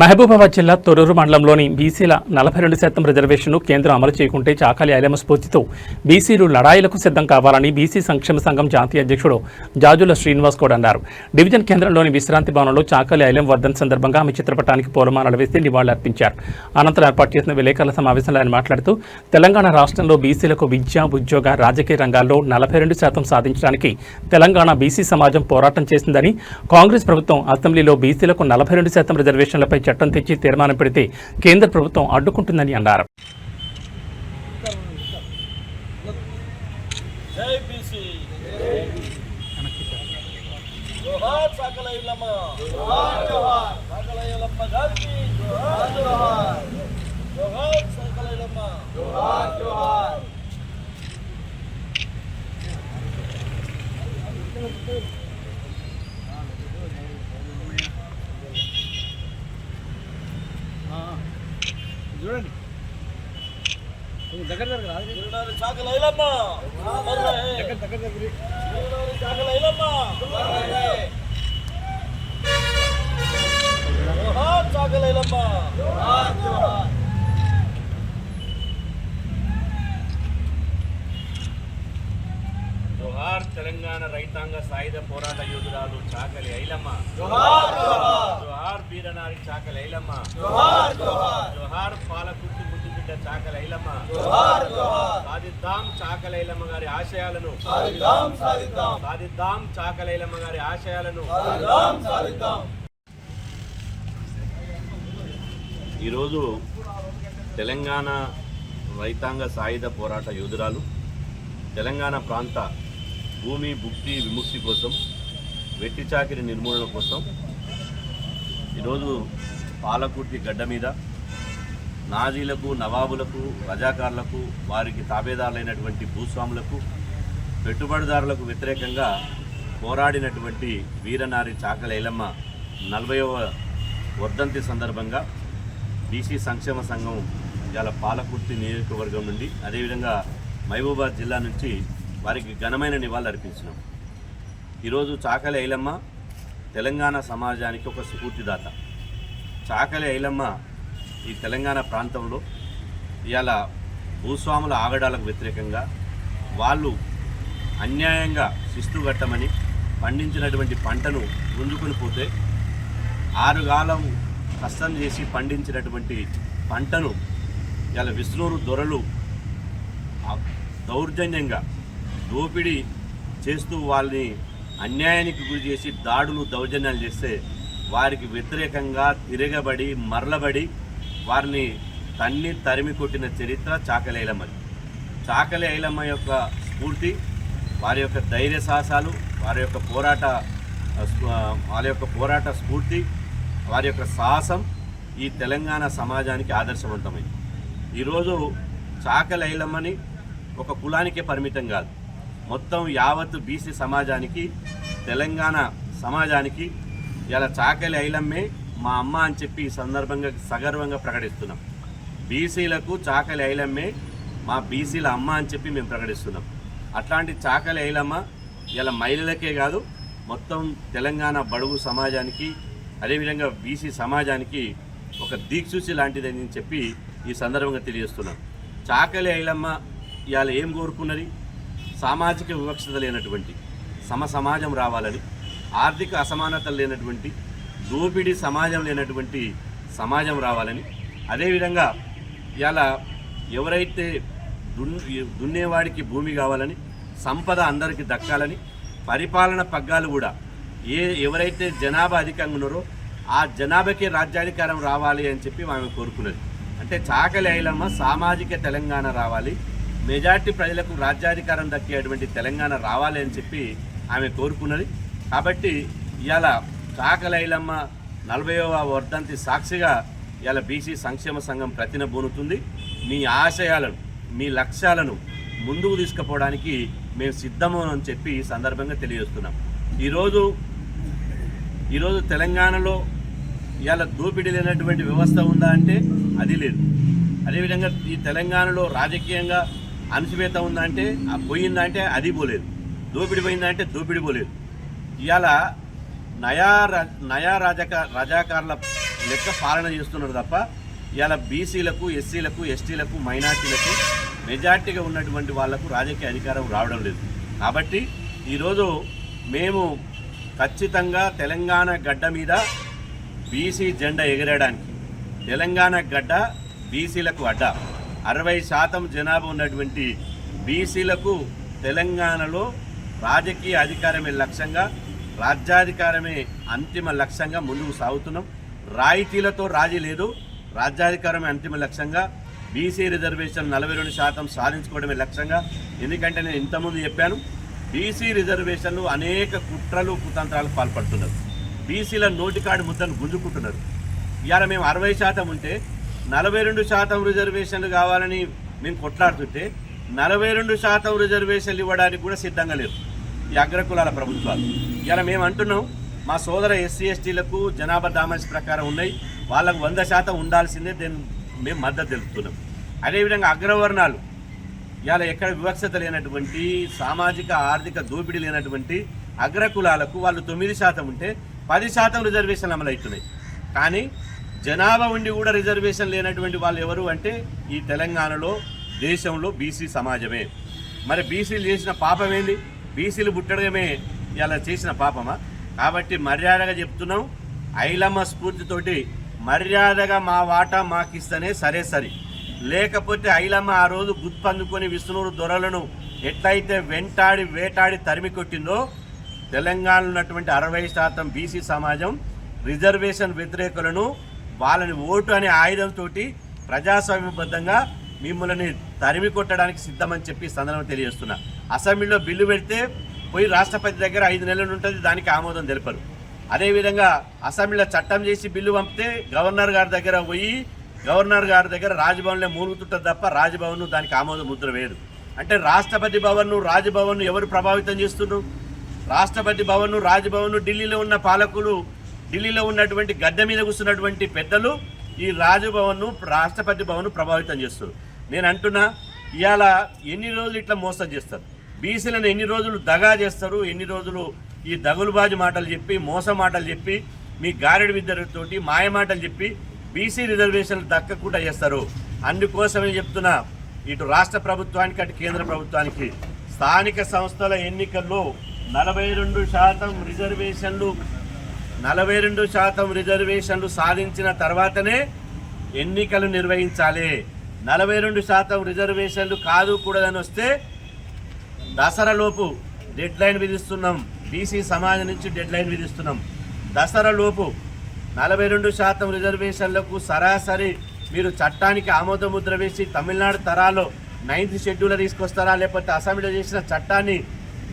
మహబూబాబాద్ జిల్లా తొర్రూరు మండలంలోని బీసీల 42% రిజర్వేషన్ను కేంద్రం అమలు చేయకుంటే చాకలి ఐలమ్మ స్ఫూర్తితో బీసీలు లడాయిలకు సిద్ధం కావాలని బీసీ సంక్షేమ సంఘం జాతీయ అధ్యక్షుడు జాజుల శ్రీనివాస్ గౌడ్ అన్నారు. డివిజన్ కేంద్రంలోని విశ్రాంతి భవనంలో చాకలి ఐలమ్మ వర్ధన్ సందర్భంగా ఆమె చిత్రపటానికి పూలమాలలు వేసి నివాళులర్పించారు. అనంతరం ఏర్పాటు చేసిన విలేకరుల సమావేశంలో ఆయన మాట్లాడుతూ తెలంగాణ రాష్ట్రంలో బీసీలకు విద్య, ఉద్యోగ, రాజకీయ రంగాల్లో 42% సాధించడానికి తెలంగాణ బీసీ సమాజం పోరాటం చేసిందని, కాంగ్రెస్ ప్రభుత్వం అసెంబ్లీలో బీసీలకు 42% రిజర్వేషన్లపై చట్టం తెచ్చి తీర్మానం పెడితే కేంద్ర ప్రభుత్వం అడ్డుకుంటుందని అన్నారు. చూడండి దగ్గర జోహార్ తెలంగాణ రైతాంగ సాయుధ పోరాట యోధురాలు చాకలి ఐలమ్మ. జోహార్ వీరనారి చాకలి ఐలమ్మ. జోహార్ పాలకుర్తి ముద్దుబిడ్డ చాకలి ఐలమ్మ. సాధిద్దాం చాకలి ఐలమ్మ గారి ఆశయాలను. సాధిద్దాం చాకలి ఐలమ్మ గారి ఆశయాలను. ఈరోజు తెలంగాణ రైతాంగ సాయుధ పోరాట యోధురాలు తెలంగాణ ప్రాంత భూమి భుక్తి విముక్తి కోసం, వెట్టి చాకిరి నిర్మూలన కోసం ఈరోజు పాలకుర్తి గడ్డ మీద నాజీలకు, నవాబులకు, రజాకారులకు, వారికి తాబేదారులైనటువంటి భూస్వాములకు, పెట్టుబడిదారులకు వ్యతిరేకంగా పోరాడినటువంటి వీరనారి చాకలి ఐలమ్మ 40వ వర్ధంతి సందర్భంగా బీసీ సంక్షేమ సంఘం ఇవాళ పాలకుర్తి నియోజకవర్గం నుండి, అదేవిధంగా మహబూబాబాద్ జిల్లా నుంచి వారికి ఘనమైన నివాళులు అర్పించినాం. ఈరోజు చాకలి ఐలమ్మ తెలంగాణ సమాజానికి ఒక స్ఫూర్తిదాత. చాకలి ఐలమ్మ ఈ తెలంగాణ ప్రాంతంలో ఇవాళ భూస్వాముల ఆగడాలకు వ్యతిరేకంగా వాళ్ళు అన్యాయంగా శిస్తుగట్టమని పండించినటువంటి పంటను గుంజుకొని పోతే 6 కాలం కష్టం చేసి పండించినటువంటి పంటను ఇవాళ విష్ణూరు దొరలు దౌర్జన్యంగా దోపిడీ చేస్తూ వాళ్ళని అన్యాయానికి గురి చేసి దాడులు, దౌర్జన్యాలు చేస్తే వారికి వ్యతిరేకంగా తిరగబడి మరలబడి వారిని తరిమి కొట్టిన చరిత్ర చాకలి ఐలమ్మది. చాకలి ఐలమ్మ యొక్క స్ఫూర్తి, వారి యొక్క ధైర్య సాహసాలు, వారి యొక్క పోరాట స్ఫూర్తి, వారి యొక్క సాహసం ఈ తెలంగాణ సమాజానికి ఆదర్శవంతమైంది. ఈరోజు చాకలి ఐలమ్మని ఒక కులానికే పరిమితం కాదు, మొత్తం యావత్తు బీసీ సమాజానికి, తెలంగాణ సమాజానికి ఇలా చాకలి ఐలమ్మే మా అమ్మ అని చెప్పి ఈ సందర్భంగా సగర్వంగా ప్రకటిస్తున్నాం. బీసీలకు చాకలి ఐలమ్మే మా బీసీల అమ్మ అని చెప్పి మేము ప్రకటిస్తున్నాం. అట్లాంటి చాకలి ఐలమ్మ ఇలా మహిళలకే కాదు, మొత్తం తెలంగాణ బడుగు సమాజానికి, అదేవిధంగా బీసీ సమాజానికి ఒక దిక్సూచి లాంటిదని చెప్పి ఈ సందర్భంగా తెలియజేస్తున్నాం. చాకలి ఐలమ్మ ఇవాళ ఏం కోరుకున్నది? సామాజిక వివక్షత లేనటువంటి సమాజం రావాలని, ఆర్థిక అసమానతలు లేనటువంటి, దోపిడీ సమాజం లేనటువంటి సమాజం రావాలని, అదేవిధంగా ఇవాళ ఎవరైతే దున్నేవాడికి భూమి కావాలని, సంపద అందరికీ దక్కాలని, పరిపాలన పగ్గాలు కూడా ఎవరైతే జనాభా అధికంగా ఉన్నారో ఆ జనాభాకే రాజ్యాధికారం రావాలి అని చెప్పి ఆమె కోరుకున్నది. అంటే చాకలి ఐలమ్మ సామాజిక తెలంగాణ రావాలి, మెజార్టీ ప్రజలకు రాజ్యాధికారం దక్కేటువంటి తెలంగాణ రావాలి అని చెప్పి ఆమె కోరుకున్నది. కాబట్టి ఇవాళ చాకలి ఐలమ్మ 40వ వర్ధంతి సాక్షిగా ఇవాళ బీసీ సంక్షేమ సంఘం ప్రతినబూనుతుంది. మీ ఆశయాలను, మీ లక్ష్యాలను ముందుకు తీసుకుపోవడానికి మేము సిద్ధము అని చెప్పి ఈ సందర్భంగా తెలియజేస్తున్నాం. ఈరోజు తెలంగాణలో ఇవాళ దోపిడీ లేనటువంటి వ్యవస్థ ఉందా అంటే అది లేదు. అదేవిధంగా ఈ తెలంగాణలో రాజకీయంగా అణచివేత ఉందంటే పోయిందంటే అది పోలేదు, దోపిడి పోయిందంటే దోపిడి పోలేదు. ఇవాళ నయా రజాకారుల లెక్క పాలన చేస్తున్నారు తప్ప ఇలా బీసీలకు, ఎస్సీలకు, ఎస్టీలకు, మైనార్టీలకు మెజార్టీగా ఉన్నటువంటి వాళ్లకు రాజకీయ అధికారం రావడం లేదు. కాబట్టి ఈరోజు మేము ఖచ్చితంగా తెలంగాణ గడ్డ మీద బీసీ జెండా ఎగరేయడానికి, తెలంగాణ గడ్డ బీసీలకు అడ్డ, 60% జనాభా ఉన్నటువంటి బీసీలకు తెలంగాణలో రాజకీయ అధికారమే లక్ష్యంగా, రాజ్యాధికారమే అంతిమ లక్ష్యంగా ముందుకు సాగుతున్నాం. రాయితీలతో రాజీ లేదు, రాజ్యాధికారమే అంతిమ లక్ష్యంగా, బీసీ రిజర్వేషన్ 42% సాధించుకోవడమే లక్ష్యంగా. ఎందుకంటే నేను ఇంతకుముందు చెప్పాను, బీసీ రిజర్వేషన్లు అనేక కుట్రలు కుతంత్రాలకు పాల్పడుతున్నారు. బీసీల నోటికాడి ముద్దను గుంజుకుంటున్నారు. ఇవాళ మేము 60% ఉంటే 42% రిజర్వేషన్లు కావాలని మేము కొట్లాడుతుంటే 42% రిజర్వేషన్లు ఇవ్వడానికి కూడా సిద్ధంగా లేదు ఈ అగ్రకులాల ప్రభుత్వాలు. ఇవాళ మేము అంటున్నాం, మా సోదర ఎస్సీ ఎస్టీలకు జనాభా డామేజ్ ప్రకారం ఉన్నాయి, వాళ్ళకు 100% ఉండాల్సిందే, మేము మద్దతు తెలుపుతున్నాం. అదేవిధంగా అగ్రవర్ణాలు ఇవాళ ఎక్కడ వివక్షత లేనటువంటి, సామాజిక ఆర్థిక దోపిడీ లేనటువంటి అగ్రకులాలకు వాళ్ళు 9% ఉంటే 10% రిజర్వేషన్లు అమలవుతున్నాయి. కానీ జనాభా ఉండి కూడా రిజర్వేషన్ లేనటువంటి వాళ్ళు ఎవరు అంటే ఈ తెలంగాణలో, దేశంలో బీసీ సమాజమే. మరి బీసీలు చేసిన పాపం ఏంది? బీసీలు పుట్టడమే ఇలా చేసిన పాపమా? కాబట్టి మర్యాదగా చెప్తున్నాం, ఐలమ్మ స్ఫూర్తితోటి మర్యాదగా మా వాటా మాకిస్తేనే సరే. లేకపోతే ఐలమ్మ ఆ రోజు గుర్తుపందుకొని విష్ణునూరు దొరలను ఎట్లయితే వేటాడి తరిమి కొట్టిందో, తెలంగాణలో ఉన్నటువంటి 60% బీసీ సమాజం రిజర్వేషన్ వ్యతిరేకులను వాళ్ళని ఓటు అనే ఆయుధంతో ప్రజాస్వామ్యబద్ధంగా మిమ్మల్ని తరిమి కొట్టడానికి సిద్ధమని చెప్పి సందర్భంగా తెలియజేస్తున్నా. అసెంబ్లీలో బిల్లు పెడితే పోయి రాష్ట్రపతి దగ్గర 5 నెలలు ఉంటుంది, దానికి ఆమోదం తెలుపరు. అదేవిధంగా అసెంబ్లీలో చట్టం చేసి బిల్లు పంపితే గవర్నర్ గారి దగ్గర పోయి గవర్నర్ గారి దగ్గర రాజ్భవన్లో మూలుగుతుంటుంది తప్ప రాజ్భవన్ దానికి ఆమోద ముద్ర వేయదు. అంటే రాష్ట్రపతి భవన్ను, రాజ్భవన్ను ఎవరు ప్రభావితం చేస్తున్నారు? రాష్ట్రపతి భవన్ను, రాజ్భవన్ను ఢిల్లీలో ఉన్న పాలకులు, ఢిల్లీలో ఉన్నటువంటి గద్దె మీద కూర్చున్నటువంటి పెద్దలు ఈ రాజ్భవన్ను, రాష్ట్రపతి భవన్ను ప్రభావితం చేస్తారు. నేను అంటున్నా, ఇవాళ ఎన్ని రోజులు ఇట్లా మోసం చేస్తారు? బీసీలను ఎన్ని రోజులు దగా చేస్తారు? ఎన్ని రోజులు ఈ దగులుబాజు మాటలు చెప్పి, మోసం మాటలు చెప్పి, మీ గారెడి విద్యతోటి మాయ మాటలు చెప్పి బీసీ రిజర్వేషన్లు దక్కకుండా చేస్తారు? అందుకోసమే చెప్తున్నా, ఇటు రాష్ట్ర ప్రభుత్వానికి అటు కేంద్ర ప్రభుత్వానికి స్థానిక సంస్థల ఎన్నికల్లో 42% రిజర్వేషన్లు సాధించిన తర్వాతనే ఎన్నికలు నిర్వహించాలి. 42% రిజర్వేషన్లు కాదు కూడదని వస్తే దసరాలోపు డెడ్ లైన్ విధిస్తున్నాం. బీసీ సమాజం నుంచి డెడ్ లైన్ విధిస్తున్నాం. దసరాలోపు 42% రిజర్వేషన్లకు సరాసరి మీరు చట్టానికి ఆమోద ముద్ర వేసి తమిళనాడు తరాలో 9th షెడ్యూల్ తీసుకొస్తారా, లేకపోతే అసెంబ్లీలో చేసిన చట్టాన్ని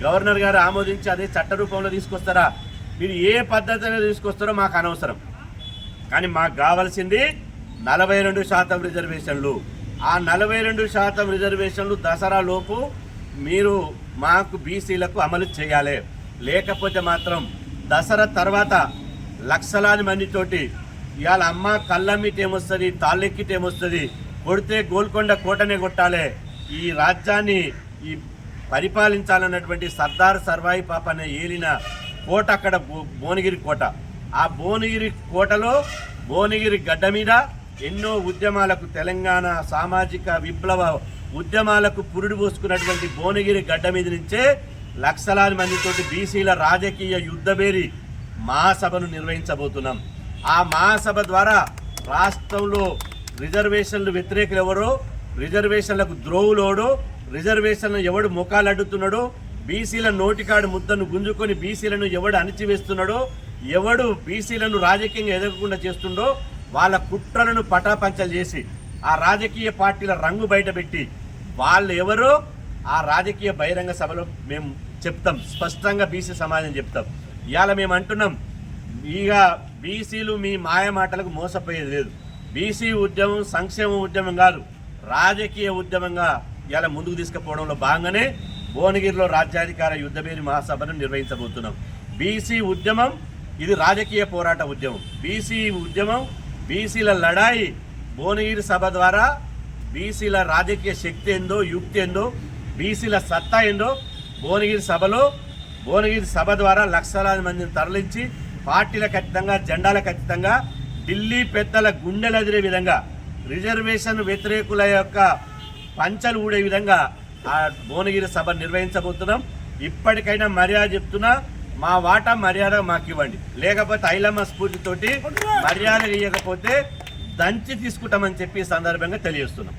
గవర్నర్ గారు ఆమోదించి అదే చట్ట రూపంలో తీసుకొస్తారా? మీరు ఏ పద్ధతిలో తీసుకొస్తారో మాకు అనవసరం. కానీ మాకు కావాల్సింది 42% రిజర్వేషన్లు. ఆ 42% రిజర్వేషన్లు దసరా లోపు మీరు మాకు బీసీలకు అమలు చేయాలి. లేకపోతే మాత్రం దసరా తర్వాత లక్షలాది మందితోటి ఇవాళ అమ్మ కళ్ళమ్మిటి ఏమొస్తుంది, తాళ్ళెక్కిటి ఏమొస్తుంది, కొడితే గోల్కొండ కోటనే కొట్టాలి, ఈ రాజ్యాన్ని ఈ పరిపాలించాలన్నటువంటి సర్దార్ సర్వాయి పాపనే ఏలిన కోట అక్కడ భువనగిరి కోట. ఆ భువనగిరి కోటలో, భువనగిరి గడ్డ మీద ఎన్నో ఉద్యమాలకు, తెలంగాణ సామాజిక విప్లవ ఉద్యమాలకు పురుడు పోసుకున్నటువంటి భువనగిరి గడ్డ మీద నుంచే లక్షలాది మందితోటి బీసీల రాజకీయ యుద్ధబేరి మహాసభను నిర్వహించబోతున్నాం. ఆ మహాసభ ద్వారా రాష్ట్రంలో రిజర్వేషన్లు వ్యతిరేకులు ఎవరో, రిజర్వేషన్లకు ద్రోవులోడో, రిజర్వేషన్లు ఎవడు ముఖాలు అడ్డుతున్నాడో, బీసీల నోటికాడు ముద్దను గుంజుకొని బీసీలను ఎవడు అణిచివేస్తున్నాడో, ఎవడు బీసీలను రాజకీయంగా ఎదగకుండా చేస్తుండో వాళ్ళ కుట్రలను పటాపంచలు చేసి ఆ రాజకీయ పార్టీల రంగు బయటపెట్టి వాళ్ళు ఎవరో ఆ రాజకీయ బహిరంగ సభలో మేము చెప్తాం, స్పష్టంగా బీసీ సమాజం చెప్తాం. ఇవాళ మేము అంటున్నాం, ఇక బీసీలు మీ మాయ మాటలకు మోసపోయేది లేదు. బీసీ ఉద్యమం సంక్షేమ ఉద్యమం కాదు, రాజకీయ ఉద్యమంగా ఇవాళ ముందుకు తీసుకుపోవడంలో భాగంగానే భువనగిరిలో రాజ్యాధికార యుద్ధబేరి మహాసభను నిర్వహించబోతున్నాం. బీసీ ఉద్యమం ఇది రాజకీయ పోరాట ఉద్యమం. బీసీ ఉద్యమం, బీసీల లడాయి భువనగిరి సభ ద్వారా బీసీల రాజకీయ శక్తి ఏందో, యుక్తి ఏందో, బీసీల సత్తా ఏందో భువనగిరి సభ ద్వారా లక్షలాది మందిని తరలించి పార్టీలకు ఖచ్చితంగా జెండాలకు ఖచ్చితంగా ఢిల్లీ పెద్దల గుండెలు అదిరే విధంగా రిజర్వేషన్ వ్యతిరేకుల యొక్క పంచలు ఊడే విధంగా ఆ భువనగిరి సభ నిర్వహించబోతున్నాం. ఇప్పటికైనా మర్యాద చెప్తున్నా, మా వాటా మర్యాద మాకు ఇవ్వండి. లేకపోతే ఐలమ్మ స్ఫూర్తితోటి మర్యాద ఇవ్వకపోతే దంచి తీసుకుంటామని చెప్పి ఈ సందర్భంగా తెలియజేస్తున్నాం.